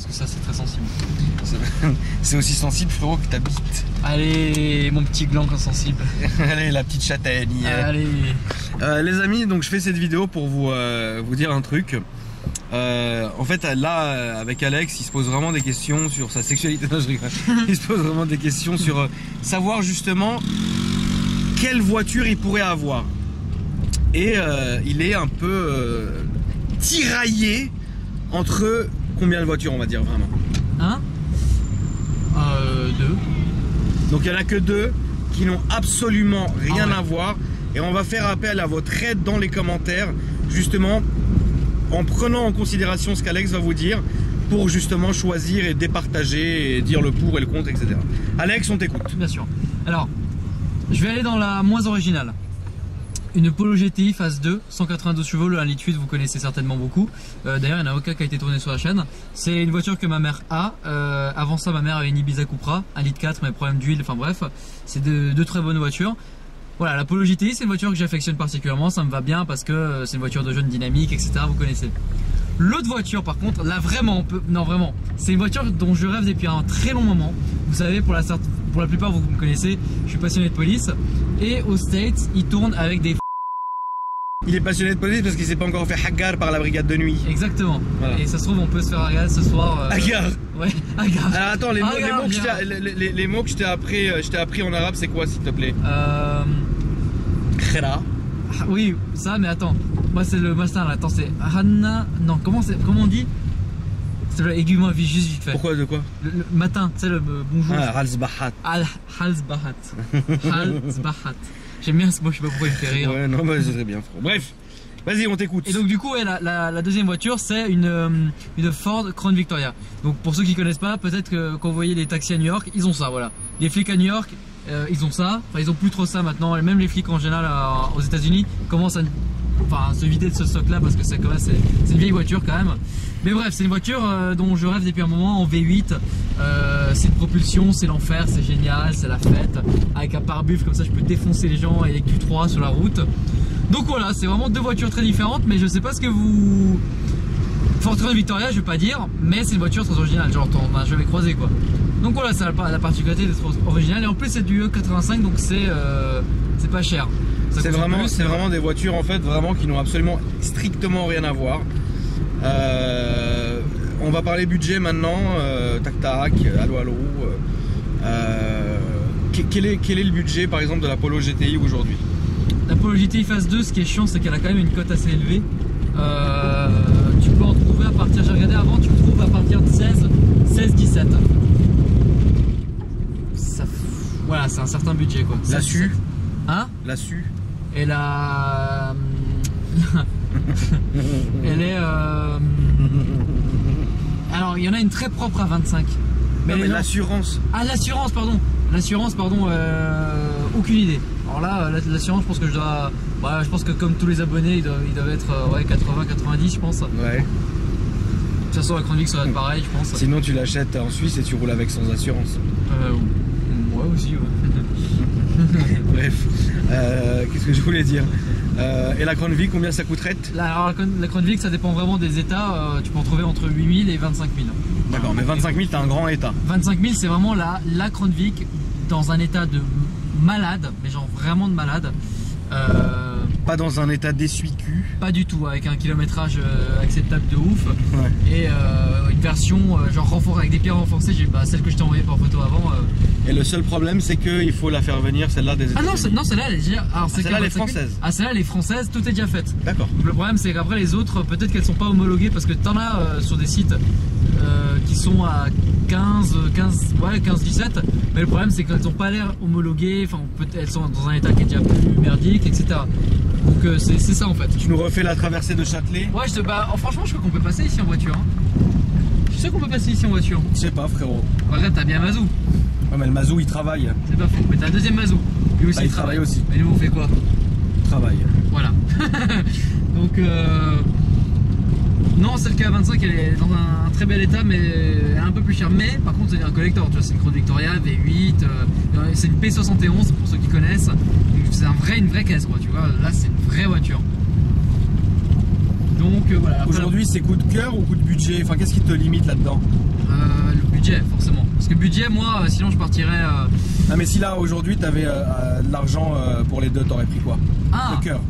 que ça c'est très sensible. C'est aussi sensible, frérot, que ta bite. Allez, mon petit gland insensible. Allez, la petite châtaigne. Allez. Les amis, donc je fais cette vidéo pour vous dire un truc. En fait, là, avec Alex, il se pose vraiment des questions sur sa sexualité. Non, je rigole. Il se pose vraiment des questions sur savoir justement quelle voiture il pourrait avoir. Et il est un peu tiraillé entre combien de voitures, on va dire vraiment. Hein? Deux. Donc il n'y en a que deux qui n'ont absolument rien ouais. à voir. Et on va faire appel à votre aide dans les commentaires, justement en prenant en considération ce qu'Alex va vous dire, pour justement choisir et départager et dire le pour et le contre, etc. Alex, on t'écoute. Bien sûr. Alors, je vais aller dans la moins originale. Une Polo GTI phase 2, 192 chevaux, le 1,8 litre, vous connaissez certainement beaucoup. D'ailleurs, il n'y en a aucun qui a été tourné sur la chaîne. C'est une voiture que ma mère a. Avant ça, ma mère avait une Ibiza Cupra, 1,4 litre, mais problème d'huile, enfin bref. C'est deux très bonnes voitures. Voilà, la Polo GTI, c'est une voiture que j'affectionne particulièrement. Ça me va bien parce que c'est une voiture de jeune dynamique, etc. Vous connaissez. L'autre voiture, par contre, là vraiment, non vraiment, c'est une voiture dont je rêve depuis un très long moment. Vous savez, pour la plupart, vous me connaissez, je suis passionné de police. Et aux States, ils tournent avec des... Il est passionné de police parce qu'il s'est pas encore fait hagar par la brigade de nuit. Exactement. Voilà. Et ça se trouve, on peut se faire hagar ce soir. Hagar. Ouais, hagar. Alors attends, les mots que je t'ai appris en arabe, c'est quoi, s'il te plaît? Khera. Oui, ça, mais attends. Moi, c'est le matin là. Attends, c'est Hanna. Non, comment on dit? C'est aiguille-moi juste vite fait. Pourquoi, de quoi? Le matin, tu sais, le bonjour. Ah, Halsbahat. Halsbahat. Halsbahat. J'aime bien ce mot, je sais pas pourquoi il me fait rire. Ouais, non, bah, c'est très bien. Bref, vas-y, on t'écoute. Et donc, du coup, ouais, la deuxième voiture, c'est une Ford Crown Victoria. Donc, pour ceux qui connaissent pas, peut-être que quand vous voyez les taxis à New York, ils ont ça, voilà. Les flics à New York, ils ont ça. Enfin, ils ont plus trop ça maintenant. Même les flics en général aux États-Unis commencent à se vider de ce stock-là parce que c'est une vieille voiture quand même. Mais bref, c'est une voiture dont je rêve depuis un moment en V8. C'est une propulsion, c'est l'enfer, c'est génial, c'est la fête. Avec un pare-buffle comme ça, je peux défoncer les gens avec du 3 sur la route. Donc voilà, c'est vraiment deux voitures très différentes, mais je sais pas ce que vous... Ford Crown Victoria, je vais pas dire, mais c'est une voiture très originale, genre t'en as jamais croisé quoi. Donc voilà, ça a la particularité d'être originale et en plus c'est du E85, donc c'est pas cher. C'est vraiment des voitures en fait vraiment qui n'ont absolument strictement rien à voir. On va parler budget maintenant, tac tac, allo allo. Quel est le budget par exemple de la Polo GTI aujourd'hui? La Polo GTI phase 2, ce qui est chiant, c'est qu'elle a quand même une cote assez élevée. Tu peux en trouver à partir, j'ai regardé avant, tu trouves à partir de 16-17. Voilà, c'est un certain budget quoi. La SU? Hein? La SU? Et la... Elle est... Alors, il y en a une très propre à 25. Mais l'assurance. Ah, l'assurance, pardon. L'assurance, pardon, aucune idée. Alors là, l'assurance, je pense que je pense que comme tous les abonnés, ils doivent être 80-90, je pense. Ouais. De toute façon, la Crown Vic, ça va être pareil, je pense. Sinon, tu l'achètes en Suisse et tu roules avec sans assurance. Ouais, aussi, ouais. Bref, qu'est-ce que je voulais dire? Et la Crown Vic, combien ça coûterait? La Crown Vic, ça dépend vraiment des états. Tu peux en trouver entre 8 000 et 25 000. D'accord, mais 25 000, t'as un grand état. 25 000, c'est vraiment la Crown Vic dans un état de malade, mais genre vraiment de malade. Pas dans un état d'essuie-cul. Pas du tout, avec un kilométrage acceptable de ouf. Ouais. Et une version genre avec des pierres renforcées, celle que je t'ai envoyée par photo avant. Et le seul problème, c'est qu'il faut la faire venir, celle-là des États-Unis. Ah non, celle-là elle est déjà. Celle-là elle est française. Ah, celle-là elle est française, tout est déjà fait. D'accord. Le problème, c'est qu'après les autres, peut-être qu'elles sont pas homologuées parce que t'en as sur des sites qui sont à 15-17. Mais le problème, c'est qu'elles n'ont pas l'air homologuées. Enfin, elles sont dans un état qui est déjà plus merdique, etc. Donc c'est ça en fait. Tu nous refais la traversée de Châtelet? Ouais, franchement, je crois qu'on peut passer ici en voiture. Hein. Je sais qu'on peut passer ici en voiture. Je sais pas, frérot. Regarde, t'as bien Mazou. Ouais, mais le Mazou il travaille. C'est pas faux. Mais t'as un deuxième Mazou. Lui aussi il travaille aussi. Mais nous on fait quoi? Il travaille. Voilà. Donc non, celle qui a 25, elle est dans un très bel état, mais elle est un peu plus chère. Mais par contre, c'est un collector. Tu vois, c'est une Crown Victoria V8. C'est une P71 pour ceux qui connaissent. C'est une vraie caisse, quoi. Tu vois, là c'est une vraie voiture. Donc voilà. Aujourd'hui, c'est coup de cœur ou coup de budget? Enfin, qu'est-ce qui te limite là-dedans? Le budget, forcément. Parce que budget, moi, sinon je partirais. Ah, mais si là aujourd'hui t'avais de l'argent pour les deux, t'aurais pris quoi? Le cœur.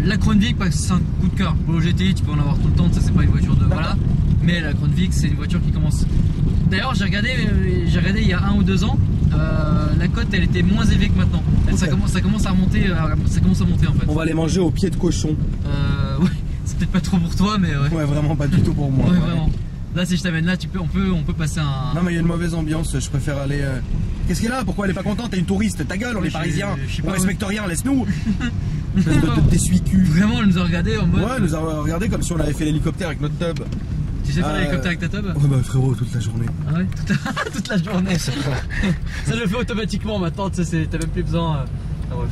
La Crown Vic, parce que c'est un coup de cœur. Pour le GTI, tu peux en avoir tout le temps, ça c'est pas une voiture de. Voilà. Mais la Crown Vic, c'est une voiture qui commence. D'ailleurs, j'ai regardé il y a 1 ou 2 ans. La cote, elle était moins élevée que maintenant. Ça commence à monter. Ça commence à monter en fait. On va les manger au pied de cochon. Ouais. C'est peut-être pas trop pour toi, mais ouais. Ouais, vraiment pas du tout pour moi. Ouais, vraiment. Là, si je t'amène là, on peut passer un. Non, mais il y a une mauvaise ambiance. Je préfère aller. Qu'est-ce qu'elle a? Pourquoi elle est pas contente? T'es une touriste. Ta gueule, on est parisiens. On respecte rien. Laisse-nous. Espèce de t'essuie-cul. Vraiment, elle nous a regardé en mode. Ouais, elle nous a regardé comme si on avait fait l'hélicoptère avec notre tub. Tu sais faire l'hélicoptère avec ta tub? Ouais, bah frérot, toute la journée. Ah ouais, toute la journée. Ça le fait automatiquement maintenant, tu sais, t'as même plus besoin. Ah ouais.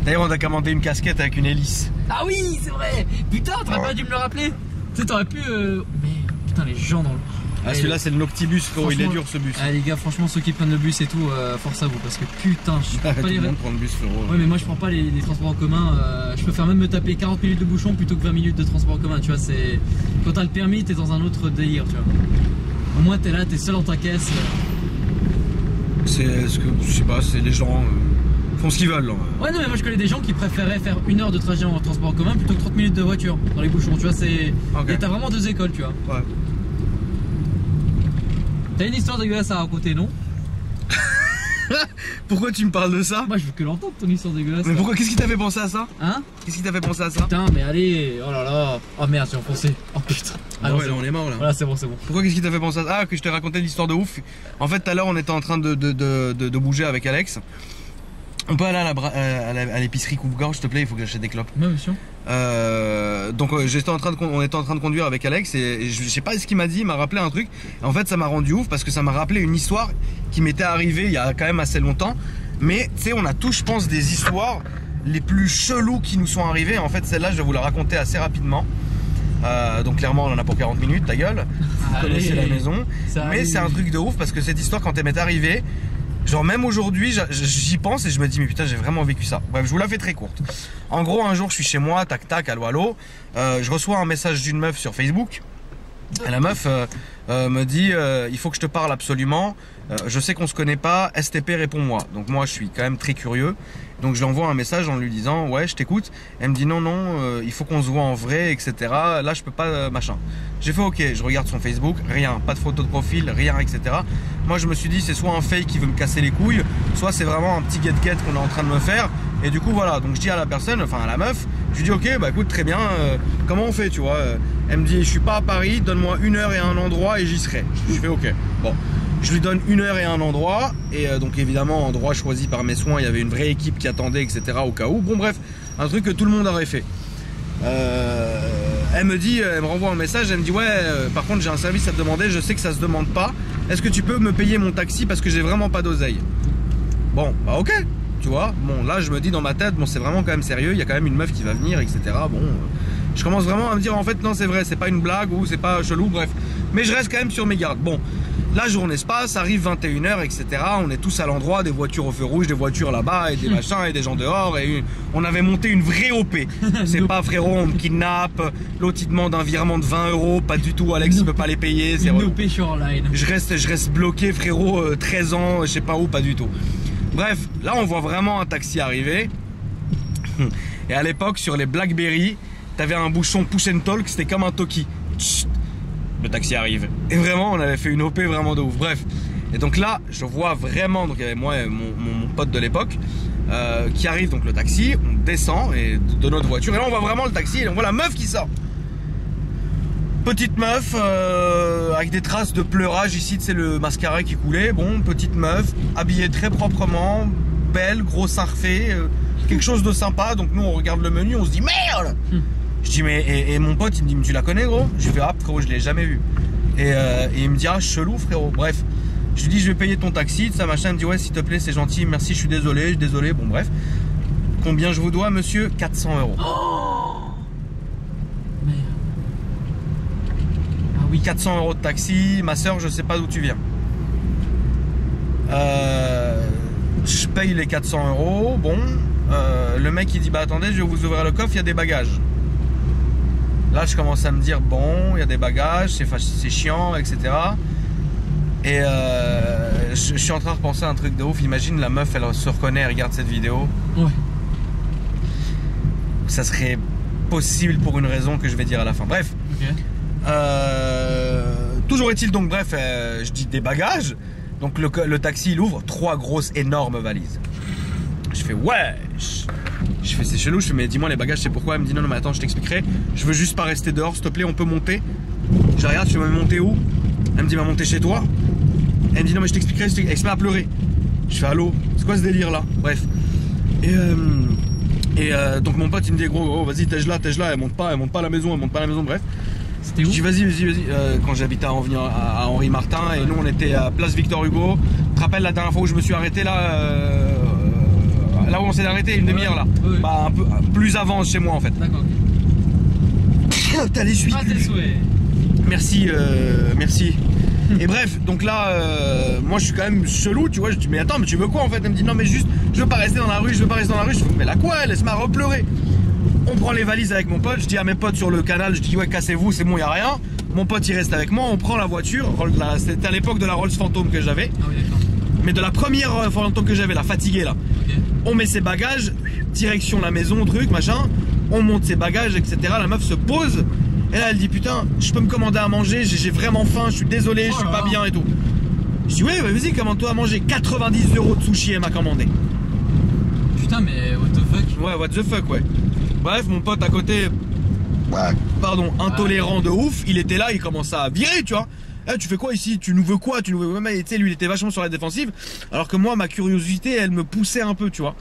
D'ailleurs, on a commandé une casquette avec une hélice. Ah oui, c'est vrai. Putain, t'aurais pas dû me le rappeler. Tu sais, t'aurais pu. Mais putain, les gens dans le. Ah, celui-là, c'est le Noctibus, frérot. Il est dur ce bus. Ah, les gars, franchement, ceux qui prennent le bus et tout, force à vous. Parce que putain, je prends pas les. Tout le monde prend le bus, frérot. Ouais, mais moi, je prends pas les transports en commun. Je préfère même me taper 40 minutes de bouchon plutôt que 20 minutes de transport en commun. Tu vois, c'est. Quand t'as le permis, t'es dans un autre délire, tu vois. Au moins, t'es là, t'es seul dans ta caisse. C'est ce que. Je sais pas, c'est les gens. Font ce qu'ils veulent. Ouais, non, mais moi je connais des gens qui préféraient faire 1 heure de trajet en transport en commun plutôt que 30 minutes de voiture dans les bouchons. Tu vois, c'est. Okay. Et t'as vraiment 2 écoles, tu vois. Ouais. T'as une histoire dégueulasse à raconter, non? Pourquoi tu me parles de ça? Moi je veux que l'entendre ton histoire dégueulasse. Mais pourquoi? Qu'est-ce qui t'a fait penser à ça? Hein? Qu'est-ce qui t'a fait penser à ça? Putain, mais allez, oh là là. Oh merde, j'ai enfoncé. Oh putain. Ah ouais, là on est mort là. Voilà, c'est bon, c'est bon. Pourquoi? Qu'est-ce qui t'a fait penser à ça? Ah, que je t'ai raconté l'histoire de ouf. En fait, tout à l'heure, on était en train de bouger avec Alex. On peut aller à l'épicerie coupe-gorge, s'il te plaît, il faut que j'achète des clopes. Ouais, monsieur. Donc on était en train de conduire avec Alex et je sais pas ce qu'il m'a dit, il m'a rappelé un truc. Et en fait ça m'a rendu ouf parce que ça m'a rappelé une histoire qui m'était arrivée il y a quand même assez longtemps. Mais tu sais, on a tous, je pense, des histoires les plus chelous qui nous sont arrivées. En fait celle-là je vais vous la raconter assez rapidement. Donc clairement on en a pour 40 minutes, ta gueule. Vous connaissez la maison. Mais c'est un truc de ouf parce que cette histoire quand elle m'est arrivée, genre même aujourd'hui j'y pense et je me dis mais putain j'ai vraiment vécu ça. Bref, je vous la fais très courte. En gros un jour je suis chez moi, tac tac, allô allô, je reçois un message d'une meuf sur Facebook. Et la meuf me dit il faut que je te parle absolument, je sais qu'on se connaît pas, STP réponds-moi. Donc moi je suis quand même très curieux. Donc je lui envoie un message en lui disant ouais je t'écoute. Elle me dit non il faut qu'on se voit en vrai, etc. Là je peux pas machin. J'ai fait ok, je regarde son Facebook, rien, pas de photo de profil, rien, etc. Moi je me suis dit c'est soit un fake qui veut me casser les couilles, soit c'est vraiment un petit get-get qu'on est en train de me faire. Et du coup voilà, donc je dis à la personne, enfin à la meuf, je lui dis ok bah écoute très bien, comment on fait tu vois. Elle me dit je suis pas à Paris, donne-moi 1 heure et un endroit et j'y serai. Je fais ok, bon. Je lui donne 1 heure et un endroit, et donc évidemment endroit choisi par mes soins, il y avait une vraie équipe qui attendait, etc. au cas où. Bon bref, un truc que tout le monde aurait fait. Elle me dit, elle me renvoie un message, elle me dit ouais, par contre j'ai un service à te demander, je sais que ça se demande pas. Est-ce que tu peux me payer mon taxi parce que j'ai vraiment pas d'oseille? Bon, bah ok, tu vois. Bon là je me dis dans ma tête, bon c'est vraiment quand même sérieux, il y a quand même une meuf qui va venir, etc. Bon, je commence vraiment à me dire en fait non c'est vrai, c'est pas une blague ou c'est pas chelou, bref. Mais je reste quand même sur mes gardes. Bon. La journée se passe, arrive 21 h, etc. On est tous à l'endroit, des voitures au feu rouge, des voitures là-bas, et des machins, et des gens dehors. Et on avait monté une vraie OP. C'est pas frérot, on me kidnappe. L'autre il demande un virement de 20 €. Pas du tout, Alex il peut pas les payer. C'est OP shoreline. Je reste bloqué, frérot, 13 ans, je sais pas où, pas du tout. Bref, là on voit vraiment un taxi arriver. Et à l'époque, sur les Blackberry, t'avais un bouchon push and talk, c'était comme un Toki. Le taxi arrive. Et vraiment, on avait fait une OP vraiment de ouf. Bref. Et donc là, je vois vraiment, donc il y avait moi et mon pote de l'époque, qui arrive, donc le taxi, on descend de notre voiture. Et là, on voit vraiment le taxi et on voit la meuf qui sort. Petite meuf, avec des traces de pleurage ici, c'est le mascara qui coulait. Bon, petite meuf, habillée très proprement, belle, gros seins refaits, quelque chose de sympa. Donc nous, on regarde le menu, on se dit merde. Je dis mais et mon pote il me dit mais tu la connais gros? Je lui fais ah frérot je l'ai jamais vu. Et il me dit ah chelou frérot. Bref, je lui dis je vais payer ton taxi, ça machin. Il me dit ouais s'il te plaît c'est gentil, merci, je suis désolé, bon bref. Combien je vous dois monsieur? 400 €. Oh merde. Ah oui 400 € de taxi, ma soeur je sais pas d'où tu viens. Je paye les 400 €, bon. Le mec il dit bah attendez je vais vous ouvrir le coffre, il y a des bagages. Là, je commence à me dire, bon, il y a des bagages, c'est chiant, etc. Et je suis en train de repenser à un truc de ouf. Imagine, la meuf, elle se reconnaît, elle regarde cette vidéo. Ouais. Ça serait possible pour une raison que je vais dire à la fin. Bref. Ok. Toujours est-il donc, bref, je dis des bagages. Donc le taxi, il ouvre 3 grosses, énormes valises. Je fais, ouais. Je fais, c'est chelou. Je fais, mais dis-moi les bagages, c'est pourquoi? Elle me dit, non, non, mais attends, je t'expliquerai. Je veux juste pas rester dehors, s'il te plaît, on peut monter. Je regarde, tu veux me monter où? Elle me dit, va monter chez toi. Elle me dit, non, mais je t'expliquerai. Elle se met à pleurer. Je fais, allô, c'est quoi ce délire là? Bref. Donc mon pote, il me dit, gros, vas-y, tège-la, elle monte pas à la maison, bref. C'était où? Je dis, vas-y. Quand j'habitais à Henri Martin, et nous, on était à Place Victor Hugo. Tu te rappelles la dernière fois où je me suis arrêté là là où on s'est arrêté, une demi-heure là. Ouais. Bah, un peu plus avant chez moi en fait. D'accord. T'as les suites. Ah, tes souhaits. Merci. Et bref, donc là, moi je suis quand même chelou, tu vois. Je dis, mais attends, mais tu veux quoi en fait? Elle me dit, non, mais juste, je veux pas rester dans la rue, Je fais, mais la quoi? Laisse-moi repleurer. On prend les valises avec mon pote. Je dis à mes potes sur le canal, je dis, ouais, cassez-vous, c'est bon, y a rien. Mon pote il reste avec moi, on prend la voiture. C'était à l'époque de la Rolls Phantom que j'avais. Ah oui, d'accord. Mais de la première Phantom que j'avais, la fatiguée là. Ok. On met ses bagages, direction la maison, truc, machin. On monte ses bagages, etc. La meuf se pose. Et là, elle dit, putain, je peux me commander à manger, j'ai vraiment faim, je suis désolé, je suis pas bien et tout. Je dis, ouais, vas-y, commande-toi à manger. 90 € de sushi, elle m'a commandé. Putain, mais what the fuck? Ouais, what the fuck, ouais. Bref, mon pote à côté, pardon, intolérant de ouf, il était là, il commençait à virer, tu vois. Eh, tu fais quoi ici? Tu nous veux quoi? Tu sais, lui, il était vachement sur la défensive. Alors que moi, ma curiosité, elle me poussait un peu, tu vois.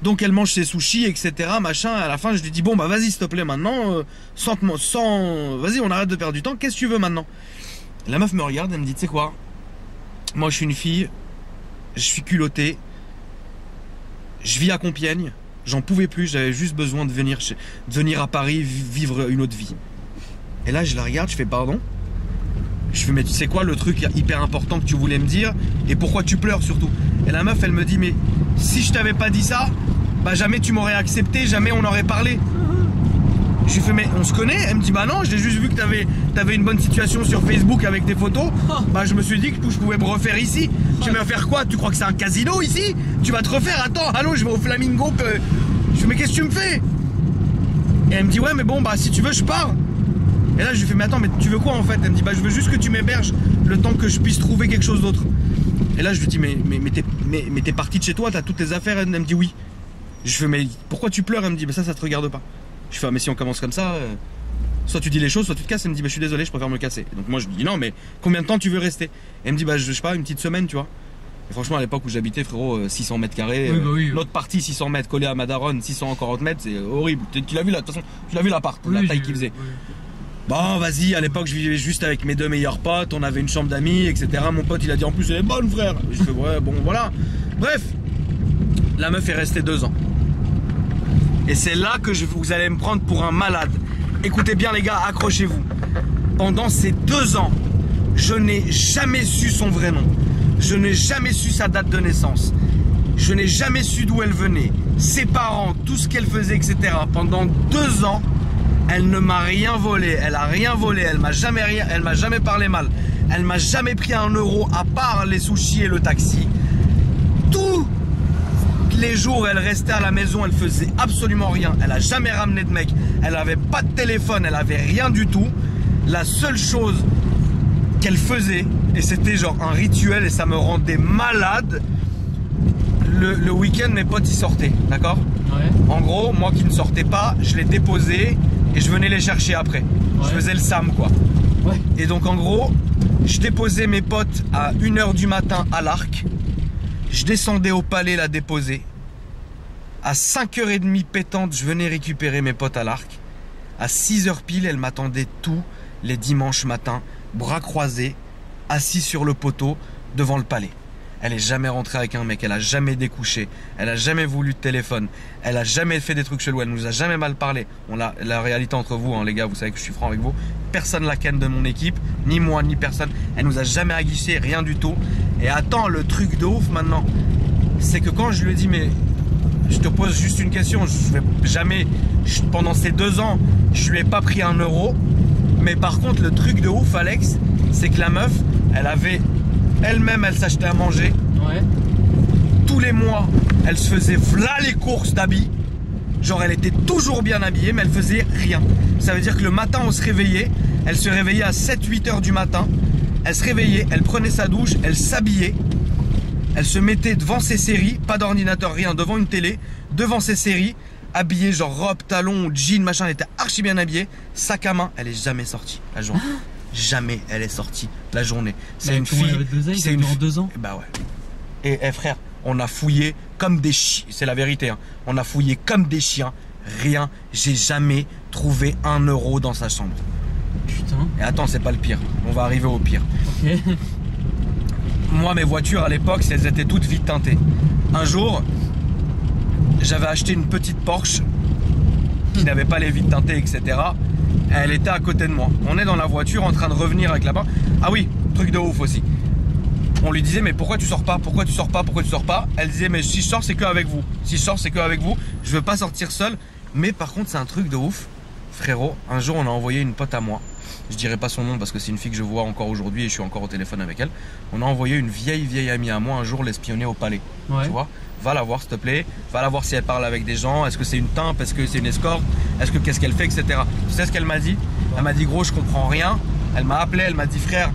Donc elle mange ses sushis, etc. Machin. À la fin, je lui dis, bon, bah vas-y, s'il te plaît, maintenant, vas-y, on arrête de perdre du temps. Qu'est-ce que tu veux maintenant? La meuf me regarde, elle me dit, tu sais quoi? Moi, je suis une fille, je suis culotté, je vis à Compiègne, j'en pouvais plus, j'avais juste besoin de venir à Paris, vivre une autre vie. Et là, je la regarde, je fais, pardon? Je fais, mais tu sais quoi, le truc hyper important que tu voulais me dire, et pourquoi tu pleures surtout? Et la meuf, elle me dit, mais si je t'avais pas dit ça, bah jamais tu m'aurais accepté, jamais on aurait parlé. Je lui fais, mais on se connaît? Elle me dit, bah non, j'ai juste vu que t'avais une bonne situation sur Facebook avec tes photos. Bah je me suis dit que je pouvais me refaire ici. Tu vas me faire quoi? Tu crois que c'est un casino ici? Tu vas te refaire? Attends, allô, je vais au Flamingo. Je fais, mais qu'est-ce que tu me fais? Et elle me dit, ouais, mais bon, bah si tu veux, je pars. Et là, je lui fais, mais attends, mais tu veux quoi en fait? Elle me dit, bah je veux juste que tu m'héberges le temps que je puisse trouver quelque chose d'autre. Et là, je lui dis, mais t'es parti de chez toi, t'as toutes tes affaires? Elle me dit, oui. Je fais, mais pourquoi tu pleures? Elle me dit, mais ça te regarde pas. Je fais, ah, mais si on commence comme ça, soit tu dis les choses, soit tu te casses. Elle me dit, bah je suis désolé, je préfère me casser. Et donc moi, je lui dis, non, mais combien de temps tu veux rester? Et elle me dit, bah je sais pas, une petite semaine, tu vois. Et franchement, à l'époque où j'habitais, frérot, 600 mètres carrés, oui, bah oui, l'autre partie 600 mètres collé à Madaron, 640 mètres, c'est horrible. Tu l'as vu là, de toute façon, tu l'as vu l'appart, oui, la taille qu'il faisait. Oui. Bon, vas-y, à l'époque, je vivais juste avec mes 2 meilleurs potes, on avait une chambre d'amis, etc. Mon pote, il a dit, en plus, elle est bonne, frère. Et je fais, ouais, bon, voilà. Bref, la meuf est restée 2 ans. Et c'est là que vous allez me prendre pour un malade. Écoutez bien, les gars, accrochez-vous. Pendant ces 2 ans, je n'ai jamais su son vrai nom. Je n'ai jamais su sa date de naissance. Je n'ai jamais su d'où elle venait. Ses parents, tout ce qu'elle faisait, etc. Pendant 2 ans, elle ne m'a rien volé. Elle a rien volé. Elle m'a jamais parlé mal. Elle m'a jamais pris 1 euro à part les sushis et le taxi. Tous les jours, elle restait à la maison. Elle faisait absolument rien. Elle a jamais ramené de mec. Elle avait pas de téléphone. Elle avait rien du tout. La seule chose qu'elle faisait, et c'était genre un rituel et ça me rendait malade, le week-end mes potes y sortaient, d'accord? Ouais. En gros, moi qui ne sortais pas, je les déposais et je venais les chercher après. Ouais. Je faisais le Sam quoi. Ouais. Et donc en gros, je déposais mes potes à 1 h du matin à l'Arc, je descendais au palais la déposer, à 5 h 30 pétante, je venais récupérer mes potes à l'Arc, à 6 h pile, elle m'attendait tous les dimanches matins, bras croisés, assis sur le poteau devant le palais. Elle est jamais rentrée avec un mec, elle a jamais découché, elle a jamais voulu de téléphone, elle a jamais fait des trucs chelous, elle nous a jamais mal parlé. La réalité entre vous, hein, les gars, vous savez que je suis franc avec vous, personne la ken de mon équipe, ni moi, ni personne. Elle nous a jamais aguiché, rien du tout. Et attends, le truc de ouf maintenant, c'est que quand je lui ai dit, mais je te pose juste une question. Je vais jamais, pendant ces 2 ans, je lui ai pas pris 1 euro. Mais par contre, le truc de ouf, Alex, c'est que la meuf, elle avait elle-même, elle s'achetait à manger. Ouais. Tous les mois, elle se faisait v'là les courses d'habits. Genre, elle était toujours bien habillée, mais elle faisait rien. Ça veut dire que le matin, on se réveillait. Elle se réveillait à 7-8 heures du matin. Elle se réveillait, elle prenait sa douche, elle s'habillait. Elle se mettait devant ses séries, pas d'ordinateur, rien, devant une télé, devant ses séries, habillée genre robe, talons, jean, machin. Elle était archi bien habillée. Sac à main, elle est jamais sortie la journée. Jamais elle est sortie la journée. C'est une fille. C'est une fille. 2 ans. Bah ouais. Et frère, on a fouillé comme des chiens. C'est la vérité. Hein. On a fouillé comme des chiens. Rien. J'ai jamais trouvé 1 euro dans sa chambre. Putain. Et attends, c'est pas le pire. On va arriver au pire. Ok. Moi, mes voitures à l'époque, elles étaient toutes vides teintées. Un jour, j'avais acheté une petite Porsche qui n'avait pas les vides teintées, etc. Elle était à côté de moi. On est dans la voiture en train de revenir avec la barre. Ah oui, truc de ouf aussi. On lui disait, mais pourquoi tu sors pas? Pourquoi tu sors pas? Pourquoi tu sors pas? Elle disait, mais si je sors, c'est que avec vous. Si je sors, c'est que avec vous. Je veux pas sortir seul. Mais par contre, c'est un truc de ouf. Frérot, un jour, on a envoyé une pote à moi. Je dirais pas son nom parce que c'est une fille que je vois encore aujourd'hui et je suis encore au téléphone avec elle. On a envoyé une vieille amie à moi un jour l'espionner au palais. Ouais. Tu vois? Va la voir s'il te plaît. Va la voir si elle parle avec des gens. Est-ce que c'est une timpe? Est-ce que c'est une escorte? Est-ce que qu'est-ce qu'elle fait, etc. Tu sais ce qu'elle m'a dit? Elle m'a dit, gros, je comprends rien. Elle m'a appelé, elle m'a dit, frère,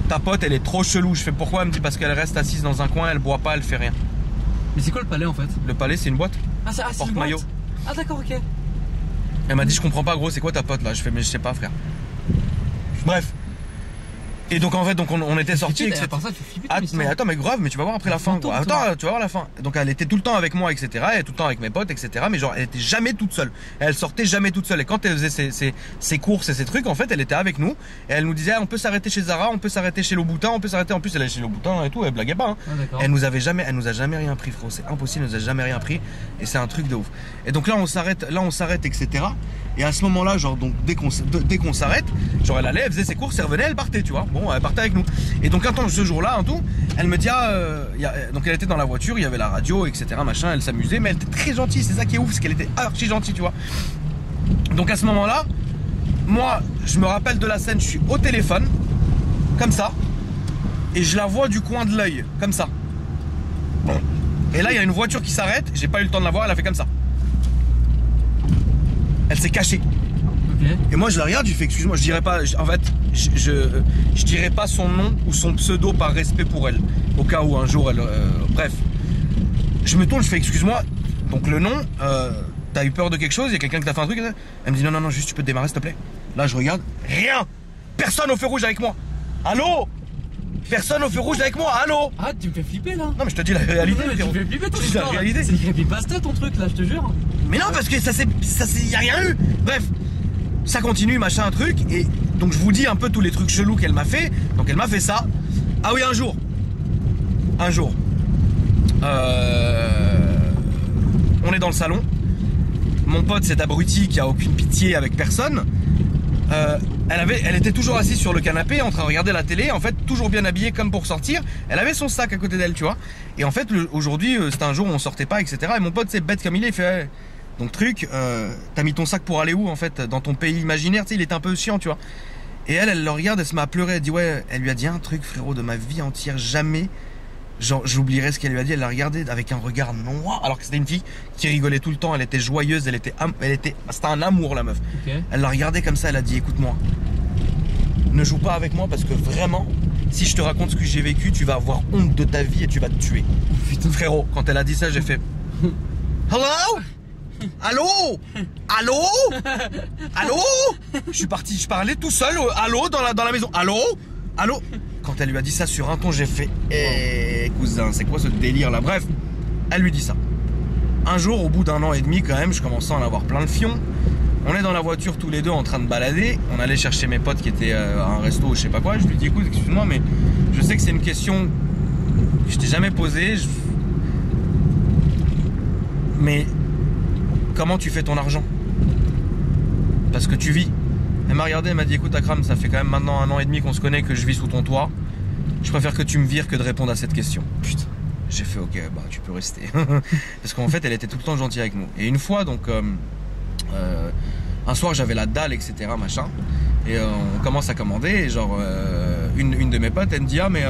ta pote elle est trop chelou. Je fais pourquoi? Elle me dit parce qu'elle reste assise dans un coin, elle boit pas, elle fait rien. Mais c'est quoi le palais en fait? Le palais c'est une boîte. Ah, c'est une Porte-maillot. boîte. Ah d'accord, ok. Elle m'a dit, je comprends pas, gros, c'est quoi ta pote là? Je fais, mais je sais pas, frère. Bref. Et donc en fait, donc on était sortis, etc. Part ça, tu fais flipper, Mais attends, mais grave, mais tu vas voir après la fin. Quoi. Attends, tu vas voir la fin. Donc elle était tout le temps avec moi, etc. Elle était tout le temps avec mes potes, etc. Mais genre, elle était jamais toute seule. Elle sortait jamais toute seule. Et quand elle faisait ses courses et ses trucs, en fait, elle était avec nous. Et elle nous disait, ah, on peut s'arrêter chez Zara, on peut s'arrêter chez Louboutin, on peut s'arrêter. En plus, elle allait chez Louboutin et tout, elle blaguait pas. Hein. Ah, elle nous a jamais rien pris, frérot. C'est impossible, elle nous a jamais rien pris. Et c'est un truc de ouf. Et donc là, on s'arrête, etc. Et à ce moment-là, genre, donc dès qu'on s'arrête, genre, elle allait, elle faisait ses courses, elle revenait, elle partait, tu vois. Bon, elle partait avec nous. Et donc, attends, ce jour-là, en tout, elle me dit, donc elle était dans la voiture, il y avait la radio, etc. Machin, elle s'amusait, mais elle était très gentille. C'est ça qui est ouf, c'est qu'elle était archi gentille, tu vois. Donc à ce moment-là, moi, je me rappelle de la scène, je suis au téléphone, comme ça, et je la vois du coin de l'œil, comme ça. Et là, il y a une voiture qui s'arrête, j'ai pas eu le temps de la voir, elle a fait comme ça. Elle s'est cachée. Okay. Et moi je la regarde, je fais excuse-moi, je dirais pas, en fait, je dirais pas son nom ou son pseudo par respect pour elle, au cas où un jour elle, bref. Je me tourne, je fais excuse-moi, donc le nom, t'as eu peur de quelque chose, il y a quelqu'un qui t'a fait un truc? Elle me dit non, juste tu peux te démarrer s'il te plaît. Là je regarde, rien, personne au feu rouge avec moi. Allô? Personne au feu rouge avec moi, allô? Ah, tu me fais flipper là. Non mais je te dis la réalité. Tu me fais flipper ton histoire. C'est la réalité. C'est creepypasta ton truc là, je te jure. Mais non, parce que y a rien eu. Bref, ça continue, machin, un truc. Et donc je vous dis un peu tous les trucs chelous qu'elle m'a fait. Donc elle m'a fait ça. Ah oui, un jour, on est dans le salon. Mon pote, cet abruti qui a aucune pitié avec personne, elle était toujours assise sur le canapé en train de regarder la télé, en fait toujours bien habillée comme pour sortir. Elle avait son sac à côté d'elle, tu vois. Et en fait aujourd'hui c'était un jour où on sortait pas, etc. Et mon pote, c'est bête comme il fait donc truc, t'as mis ton sac pour aller où en fait? Dans ton pays imaginaire, tu sais, il était un peu chiant, tu vois. Et elle le regarde, elle se met à pleurer, elle dit ouais, elle lui a dit un truc, frérot, de ma vie entière, jamais genre j'oublierai ce qu'elle lui a dit. Elle l'a regardé avec un regard noir, alors que c'était une fille qui rigolait tout le temps, elle était joyeuse, c'était un amour, la meuf. Okay. Elle l'a regardé comme ça, elle a dit écoute-moi, ne joue pas avec moi parce que vraiment, si je te raconte ce que j'ai vécu, tu vas avoir honte de ta vie et tu vas te tuer. Putain. Frérot, quand elle a dit ça, j'ai fait hello, allô, allô, allô. Je parlais tout seul, allô, dans la maison, allô, allô. Quand elle lui a dit ça sur un ton, j'ai fait cousin, c'est quoi ce délire là? Bref, elle lui dit ça. Un jour, au bout d'1 an et demi quand même, je commençais à en avoir plein le fion. On est dans la voiture tous les deux en train de balader. On allait chercher mes potes qui étaient à un resto ou je sais pas quoi. Je lui dis écoute, excuse-moi, mais je sais que c'est une question que je t'ai jamais posée. Mais comment tu fais ton argent? Parce que tu vis. Elle m'a regardé, elle m'a dit écoute Akram, ça fait quand même maintenant 1 an et demi qu'on se connaît, que je vis sous ton toit. Je préfère que tu me vires que de répondre à cette question. Putain. J'ai fait ok, bah tu peux rester. Parce qu'en fait elle était tout le temps gentille avec nous. Et une fois donc un soir j'avais la dalle etc machin. Et on commence à commander et genre une de mes potes elle me dit ah mais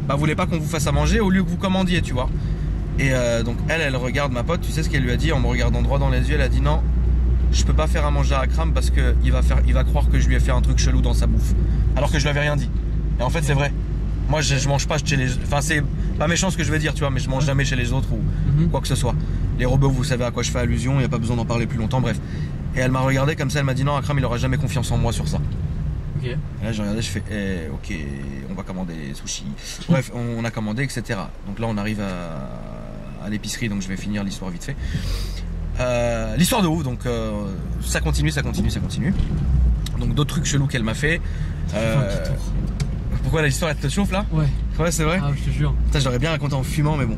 bah vous voulez pas qu'on vous fasse à manger au lieu que vous commandiez tu vois. Et donc elle regarde ma pote, tu sais ce qu'elle lui a dit en me regardant droit dans les yeux, elle a dit non je peux pas faire à manger à Akram parce que il va croire que je lui ai fait un truc chelou dans sa bouffe. Alors que je lui avais rien dit. Et en fait c'est vrai. Moi je mange pas chez les... Enfin c'est pas méchant ce que je vais dire tu vois, mais je mange jamais chez les autres ou quoi que ce soit. Les robots vous savez à quoi je fais allusion, il n'y a pas besoin d'en parler plus longtemps, bref. Et elle m'a regardé comme ça, elle m'a dit non Akram il aura jamais confiance en moi sur ça. Ok. Et là j'ai regardé, je fais ok on va commander des sushis. Bref on a commandé etc. Donc là on arrive à l'épicerie, donc je vais finir l'histoire vite fait. L'histoire de ouf, donc ça continue. Donc d'autres trucs chelous qu'elle m'a fait. Pourquoi l'histoire elle te chauffe là? Ouais c'est vrai. Ah je te jure. Putain j'aurais bien raconté en fumant mais bon.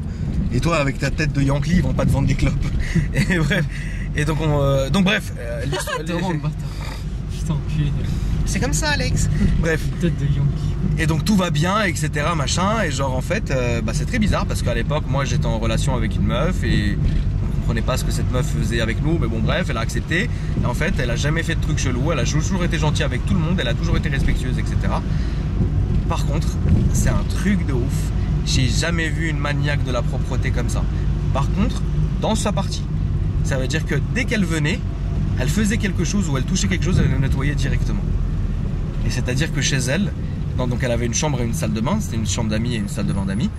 Et toi avec ta tête de Yankee ils vont pas te vendre des clopes. Et bref. Et donc bref. Putain enculé. C'est comme ça Alex. Bref. Tête de Yankee. Et donc tout va bien etc machin. Et genre en fait bah, c'est très bizarre parce qu'à l'époque moi j'étais en relation avec une meuf et on comprenait pas ce que cette meuf faisait avec nous, mais bon bref elle a accepté. Et en fait elle a jamais fait de trucs chelous, elle a toujours été gentille avec tout le monde, elle a toujours été respectueuse etc. Par contre c'est un truc de ouf, j'ai jamais vu une maniaque de la propreté comme ça. Par contre dans sa partie, ça veut dire que dès qu'elle venait, elle faisait quelque chose ou elle touchait quelque chose, elle le nettoyait directement. Et c'est à dire que chez elle, donc elle avait une chambre et une salle de bain, c'était une chambre d'amis et une salle de bain d'amis,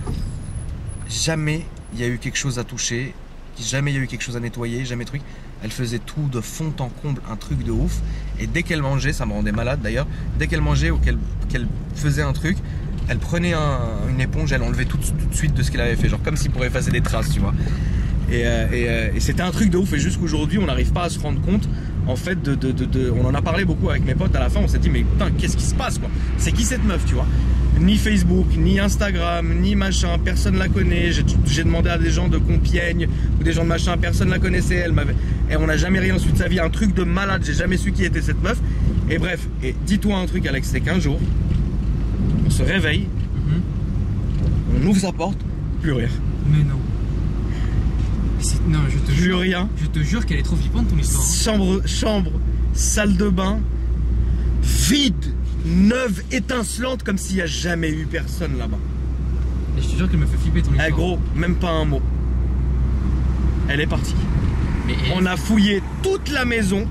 jamais il y a eu quelque chose à toucher, jamais il y a eu quelque chose à nettoyer, jamais truc. Elle faisait tout de fond en comble, un truc de ouf. Et dès qu'elle mangeait, ça me rendait malade d'ailleurs, dès qu'elle mangeait ou qu'elle faisait un truc, elle prenait une éponge, elle enlevait tout de suite de ce qu'elle avait fait, genre comme s'il pourrait effacer des traces, tu vois. Et c'était un truc de ouf. Et jusqu'aujourd'hui, on n'arrive pas à se rendre compte, en fait, on en a parlé beaucoup avec mes potes. À la fin, on s'est dit, mais putain, qu'est-ce qui se passe, quoi? C'est qui cette meuf, tu vois? Ni Facebook, ni Instagram, ni machin, personne la connaît. J'ai demandé à des gens de Compiègne ou des gens de machin, personne la connaissait. Et on n'a jamais rien su de sa vie, un truc de malade. J'ai jamais su qui était cette meuf. Et bref, et dis-toi un truc, Alex, c'est qu'un jour, on se réveille, on ouvre sa porte, plus rien. Mais non. Non, je te jure. Plus rien. Je te jure qu'elle est trop flippante ton histoire. Chambre, salle de bain, vide, neuve, étincelante, comme s'il n'y a jamais eu personne là-bas. Et je te jure qu'elle me fait flipper ton histoire. Eh gros, même pas un mot. Elle est partie. On a fouillé toute la maison,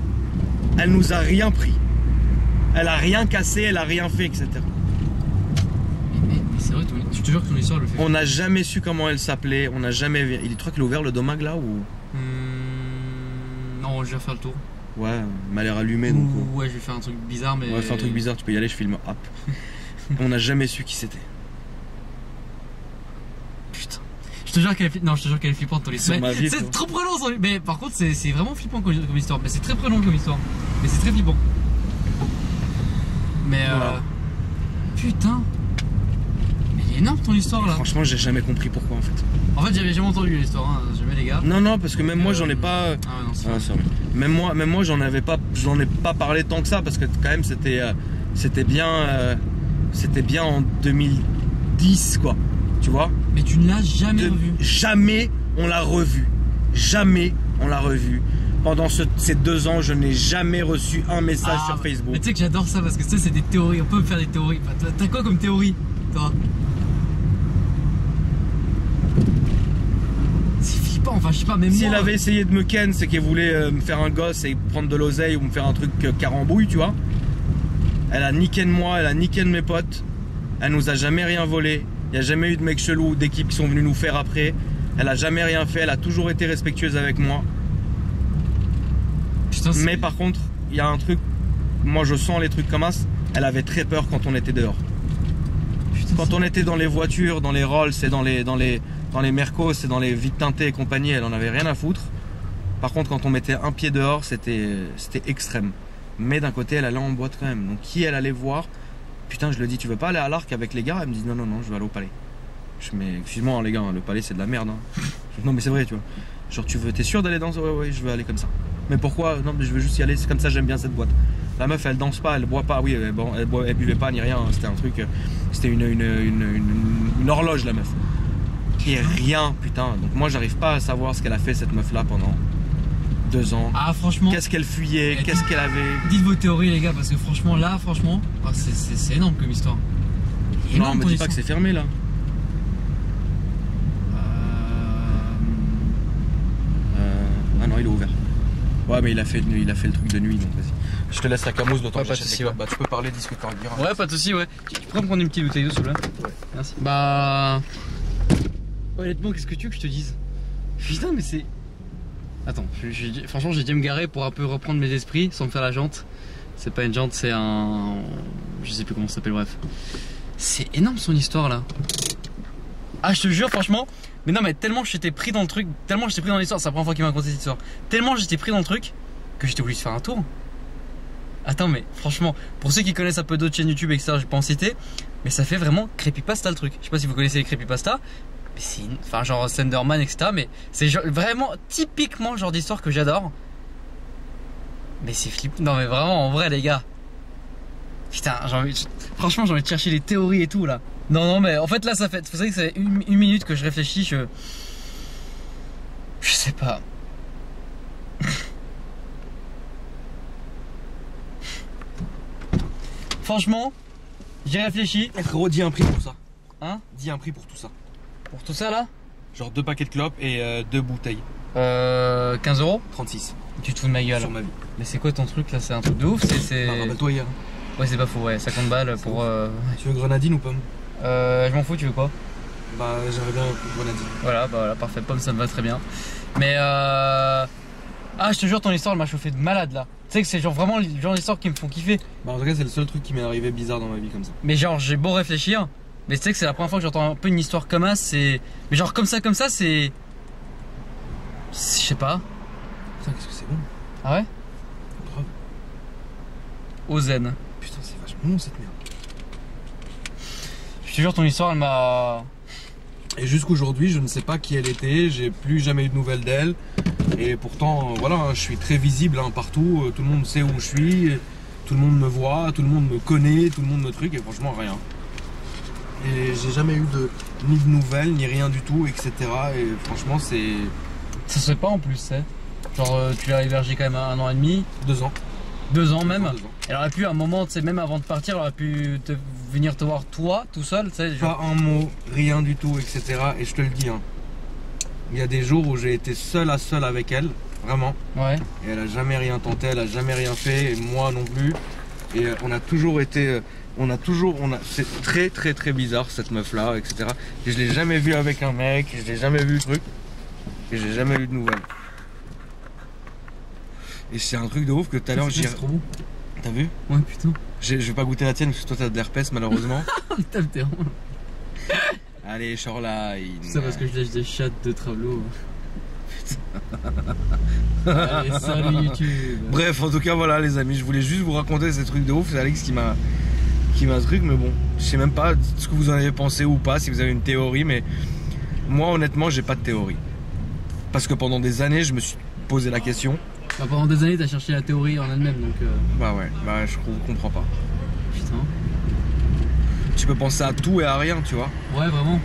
elle nous a rien pris. Elle a rien cassé, elle a rien fait, etc. Mais c'est vrai, je te jure que ton histoire le fait. On n'a jamais su comment elle s'appelait, on n'a jamais... Il est trop qu'il a ouvert le domag là ou... Non, je vais faire le tour. Ouais, il m'a l'air allumé donc... Ouais, je vais faire un truc bizarre mais... Ouais, fais un truc bizarre, tu peux y aller, je filme hop. On n'a jamais su qui c'était. Putain. Je te jure qu'elle est... Non, je te jure qu'elle est flippante ton histoire. C'est trop prenant son... Mais par contre, c'est vraiment flippant comme histoire. Mais c'est très prenant comme histoire. Mais c'est très flippant. Mais voilà. Putain. Mais il est énorme ton histoire là. Franchement, j'ai jamais compris pourquoi en fait. En fait, j'avais jamais entendu l'histoire, hein. Jamais les gars. Non, parce que même moi, j'en ai pas. Ah non, c'est vrai. Même moi, j'en ai pas parlé tant que ça parce que quand même, c'était bien en 2010 quoi. Tu vois. Mais tu ne l'as jamais revu. Jamais on l'a revu. Jamais on l'a revu. Pendant ces 2 ans, je n'ai jamais reçu un message sur Facebook. Mais tu sais que j'adore ça parce que ça, c'est des théories. On peut me faire des théories. T'as quoi comme théorie, toi? C'est flippant. Enfin, je sais pas, même si moi... elle avait essayé de me ken, c'est qu'elle voulait me faire un gosse et prendre de l'oseille ou me faire un truc carambouille, tu vois. Elle a ni ken moi, elle a ni ken mes potes. Elle nous a jamais rien volé. Il n'y a jamais eu de mecs chelous ou d'équipes qui sont venus nous faire après. Elle a jamais rien fait. Elle a toujours été respectueuse avec moi. Putain, mais par contre, il y a un truc. Moi, je sens les trucs comme ça. Elle avait très peur quand on était dehors. Putain, quand on était dans les voitures, dans les Rolls et dans les Mercos et dans les vides teintées et compagnie, elle en avait rien à foutre. Par contre, quand on mettait un pied dehors, c'était extrême. Mais d'un côté, elle allait en boîte quand même. Donc, qui elle allait voir? Putain, je lui dis, tu veux pas aller à l'Arc avec les gars? Elle me dit, non, je vais aller au Palais. Je mais excuse-moi, les gars, le Palais, c'est de la merde. Hein. Non, mais c'est vrai, tu vois. Genre, t'es sûr d'aller danser? Ouais, je veux aller comme ça. Mais pourquoi? Non, mais je veux juste y aller, c'est comme ça, j'aime bien cette boîte. La meuf, elle danse pas, elle boit pas. Oui, bon, elle buvait pas ni rien. C'était un truc, c'était une horloge, la meuf. et rien, putain. Donc moi j'arrive pas à savoir ce qu'elle a fait cette meuf là pendant 2 ans. Ah franchement. Qu'est-ce qu'elle fuyait, qu'est-ce qu'elle avait. Dites vos théories les gars, parce que franchement là, franchement, oh, c'est énorme comme histoire. Non, me dis pas que c'est fermé là. Ah non, il est ouvert. Ouais, mais il a fait le truc de nuit, donc vas-y. Je te laisse la camouse le temps que pas de j'achète soucis, les clopes. Bah, tu peux parler, discuter en dire. Ouais, pas de soucis, ouais. Tu pourrais me prendre une petite bouteille d'eau, s'il te plaît? Ouais. Merci. Bah. Honnêtement, qu'est-ce que tu veux que je te dise? Putain, mais c'est. Attends, franchement, j'ai dû me garer pour un peu reprendre mes esprits sans me faire la jante. C'est pas une jante, c'est un. Je sais plus comment ça s'appelle, bref. C'est énorme son histoire là. Ah, je te jure, franchement. Mais non, mais tellement j'étais pris dans le truc, tellement j'étais pris dans l'histoire, c'est la première fois qu'il m'a raconté cette histoire. Tellement j'étais pris dans le truc que j'étais obligé de faire un tour. Attends, mais franchement, pour ceux qui connaissent un peu d'autres chaînes YouTube, etc., je vais pas en citer, mais ça fait vraiment creepypasta le truc. Je sais pas si vous connaissez les creepypasta, mais c'est enfin genre Slenderman, etc. Mais c'est vraiment typiquement le genre d'histoire que j'adore. Mais c'est flippant. Non, mais vraiment, en vrai, les gars. Putain, franchement, j'ai envie de chercher les théories et tout là. Non, mais en fait, là, vous savez que ça fait une minute que je réfléchis. Je sais pas. Franchement, j'ai réfléchi. Frérot, dis un prix pour ça. Hein? Dis un prix pour tout ça. Pour tout ça là? Genre 2 paquets de clopes et 2 bouteilles. 15 €? 36. Tu te fous de ma gueule. Sur ma vie. Mais c'est quoi ton truc là? C'est un truc de ouf? Bah, rappelle-toi hier. Ouais, c'est pas faux, ouais. 50 balles pour. Tu veux grenadine ou pomme? Je m'en fous, tu veux quoi? Bah, j'aimerais bien grenadine. Voilà, bah voilà, parfait. Pomme, ça me va très bien. Mais ah, je te jure, ton histoire, elle m'a chauffé de malade là. Tu sais que c'est genre vraiment le genre d'histoire qui me font kiffer. Bah, en tout cas, c'est le seul truc qui m'est arrivé bizarre dans ma vie comme ça. Mais genre, j'ai beau réfléchir, mais tu sais que c'est la première fois que j'entends un peu une histoire comme ça. C'est. Mais genre, comme ça, c'est. Je sais pas. Putain, qu'est-ce que c'est bon. Ah ouais? Grave. Ozen. Putain, c'est vachement bon cette merde. Je te jure, ton histoire, elle m'a. Et jusqu'aujourd'hui, je ne sais pas qui elle était, j'ai plus jamais eu de nouvelles d'elle. Et pourtant, voilà, je suis très visible partout, tout le monde sait où je suis, tout le monde me voit, tout le monde me connaît, tout le monde me truc, et franchement, rien. Et j'ai jamais eu ni de nouvelles, ni rien du tout, etc. Et franchement, c'est. Ça se fait pas en plus, c'est. Genre, tu l'as hébergé quand même 1 an et demi. 2 ans. 2 ans même. 2 ans. Elle aurait pu, à un moment, tu sais, même avant de partir, elle aurait pu venir te voir toi, tout seul, tu sais. Genre... Pas un mot, rien du tout, etc. Et je te le dis, hein. Il y a des jours où j'ai été seul à seul avec elle, vraiment. Ouais. Et elle a jamais rien tenté, elle a jamais rien fait, et moi non plus. Et on a toujours été. C'est très très très bizarre cette meuf là, etc. Et je l'ai jamais vue avec un mec, je l'ai jamais vu le truc. Et j'ai jamais eu de nouvelles. Et c'est un truc de ouf que tout à l'heure j'ai. C'est trop bon. T'as vu? Ouais, putain. Je vais pas goûter la tienne parce que toi t'as de l'herpès malheureusement. Putain, t'es vraiment. Allez, Shoreline. C'est parce que je lèche des chattes de Travelo. Allez, salut YouTube. Bref, en tout cas, voilà les amis, je voulais juste vous raconter ces trucs de ouf. C'est Alex qui m'a truc, mais bon, je sais même pas ce que vous en avez pensé ou pas, si vous avez une théorie, mais moi honnêtement, j'ai pas de théorie. Parce que pendant des années, je me suis posé la question. Bah, pendant des années, t'as cherché la théorie en elle-même, donc. Bah ouais, je comprends pas. Putain. Tu peux penser à tout et à rien, tu vois. Ouais, vraiment.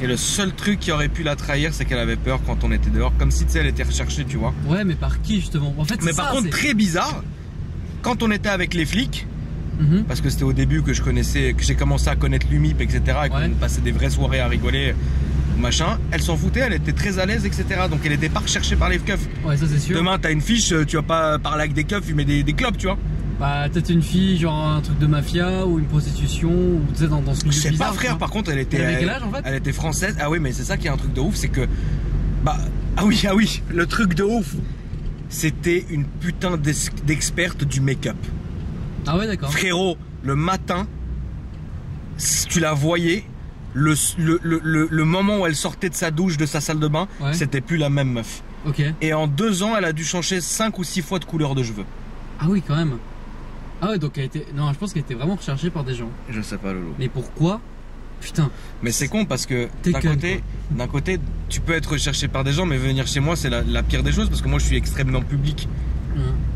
Et le seul truc qui aurait pu la trahir, c'est qu'elle avait peur quand on était dehors, comme si tu sais, elle était recherchée, tu vois. Ouais, mais par qui justement? En fait, mais par contre, très bizarre, quand on était avec les flics, parce que c'était au début que j'ai commencé à connaître l'UMIP, etc. Et qu'on passait des vraies soirées à rigoler, machin. Elle s'en foutait, elle était très à l'aise, etc. Donc elle était pas recherchée par les keufs. Ouais, ça c'est sûr. Demain, t'as une fiche, tu vas pas parler avec des keufs, fumer des clopes, tu vois. Bah, peut-être une fille, genre un truc de mafia ou une prostitution, ou tu sais, dans ce milieu bizarre. Je sais pas, frère, par contre, elle était. Elle avait quel âge en fait? Elle était française. Ah oui, mais c'est ça qui est un truc de ouf, c'est que. Bah. Ah oui, le truc de ouf, c'était une putain d'experte du make-up. Ah ouais, d'accord. Frérot, le matin, si tu la voyais, le moment où elle sortait de sa douche, de sa salle de bain, c'était plus la même meuf. Ok. Et en 2 ans, elle a dû changer 5 ou 6 fois de couleur de cheveux. Ah oui, quand même. Ah ouais, donc elle était. Non, je pense qu'elle était vraiment recherchée par des gens. Je sais pas, Lolo. Mais pourquoi? Putain. Mais c'est con parce que d'un côté, tu peux être recherché par des gens, mais venir chez moi, c'est la pire des choses parce que moi, je suis extrêmement public.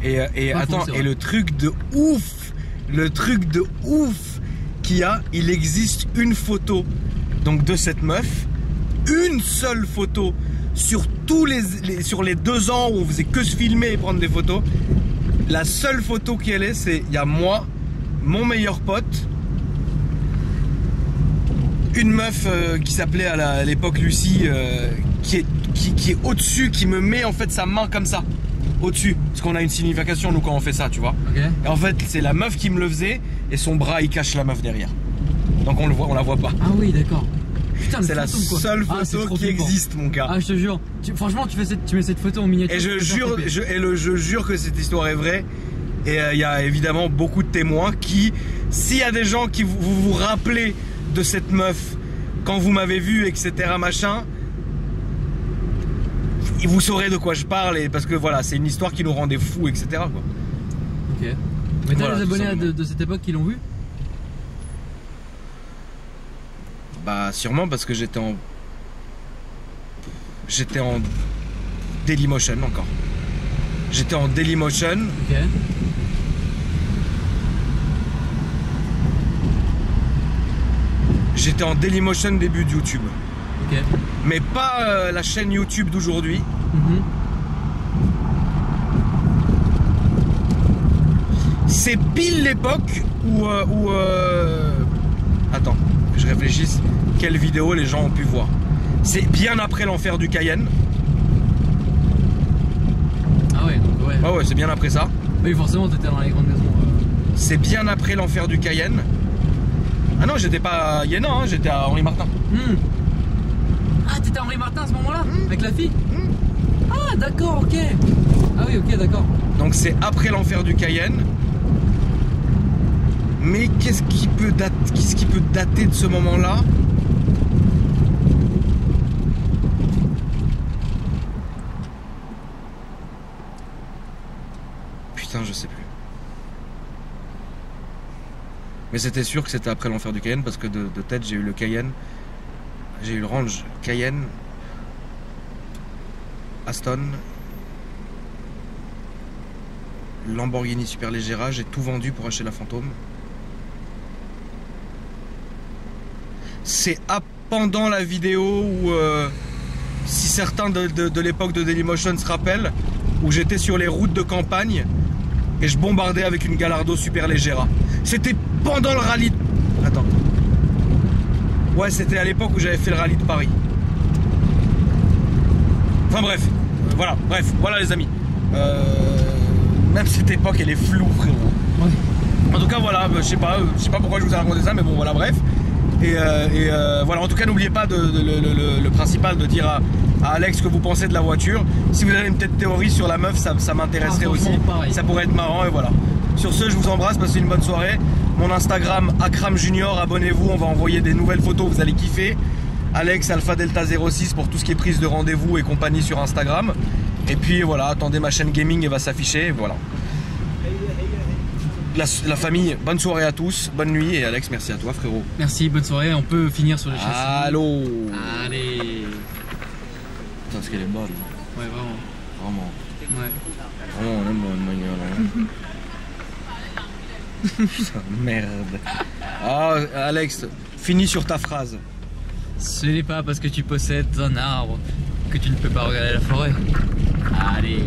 Et attends, et le truc de ouf qu'il y a, il existe une photo donc de cette meuf une seule photo sur sur les 2 ans où on faisait que se filmer et prendre des photos. La seule photo qu'elle est, c'est il y a moi, mon meilleur pote, une meuf qui s'appelait à l'époque Lucie, qui est au-dessus, qui me met en fait sa main comme ça, au-dessus. Parce qu'on a une signification nous quand on fait ça, tu vois. Okay. Et en fait, c'est la meuf qui me le faisait et son bras il cache la meuf derrière. Donc on la voit pas. Ah oui, d'accord. Putain, c'est la seule photo qui existe, mon gars. Ah, je te jure. Franchement, tu mets cette photo en miniature. Et je jure que cette histoire est vraie. Et il y a évidemment beaucoup de témoins qui, s'il y a des gens qui vous rappelez de cette meuf quand vous m'avez vu, etc., machin, vous saurez de quoi je parle. Et parce que voilà, c'est une histoire qui nous rendait fous, etc., quoi. Ok. Mais t'as les abonnés de cette époque qui l'ont vu? Bah sûrement parce que j'étais en Dailymotion encore. J'étais en Dailymotion. Ok. J'étais en Dailymotion début de YouTube. Ok. Mais pas la chaîne YouTube d'aujourd'hui. C'est pile l'époque où attends, que je réfléchisse. Quelle vidéo les gens ont pu voir. C'est bien après l'enfer du Cayenne. Ah ouais, donc ouais. Ah ouais, c'est bien après ça. Oui, forcément, t'étais dans les grandes maisons. C'est bien après l'enfer du Cayenne. Ah non, j'étais pas à Yéna, hein, j'étais à Henri Martin. Ah, t'étais à Henri Martin à ce moment-là? Avec la fille? Ah, d'accord, ok. Ah oui, ok, d'accord. Donc c'est après l'enfer du Cayenne. Mais qu'est-ce qui peut dater de ce moment-là? Putain, je sais plus. Mais c'était sûr que c'était après l'enfer du Cayenne parce que de tête j'ai eu le Cayenne, j'ai eu le Range Cayenne, Aston, Lamborghini Superleggera, j'ai tout vendu pour acheter la Fantôme. C'est pendant la vidéo où, si certains de l'époque de Dailymotion se rappellent, où j'étais sur les routes de campagne et je bombardais avec une Gallardo Superleggera. C'était pendant le rallye. Attends. Ouais, c'était à l'époque où j'avais fait le rallye de Paris. Enfin bref, voilà les amis. Même cette époque elle est floue, frérot. Ouais. En tout cas voilà, je sais pas pourquoi je vous ai raconté ça, mais bon voilà, bref. Et voilà, en tout cas n'oubliez pas le principal de dire à Alex ce que vous pensez de la voiture. Si vous avez une petite théorie sur la meuf, ça m'intéresserait aussi. Pareil. Ça pourrait être marrant et voilà. Sur ce, je vous embrasse, passez une bonne soirée. Mon Instagram Akram Junior, abonnez-vous, on va envoyer des nouvelles photos, vous allez kiffer. Alex Alpha Delta 06 pour tout ce qui est prise de rendez-vous et compagnie sur Instagram. Et puis voilà, attendez, ma chaîne gaming elle va s'afficher, voilà. La famille, bonne soirée à tous, bonne nuit et Alex, merci à toi frérot. Merci, bonne soirée, on peut finir sur les châssis. Allô. Allez. Putain, ce qu'elle est bonne. Ouais, vraiment. Vraiment. Ouais. Vraiment, on aime bonne manière. Putain, merde. Ah, Alex, finis sur ta phrase. Ce n'est pas parce que tu possèdes un arbre que tu ne peux pas regarder la forêt. Allez.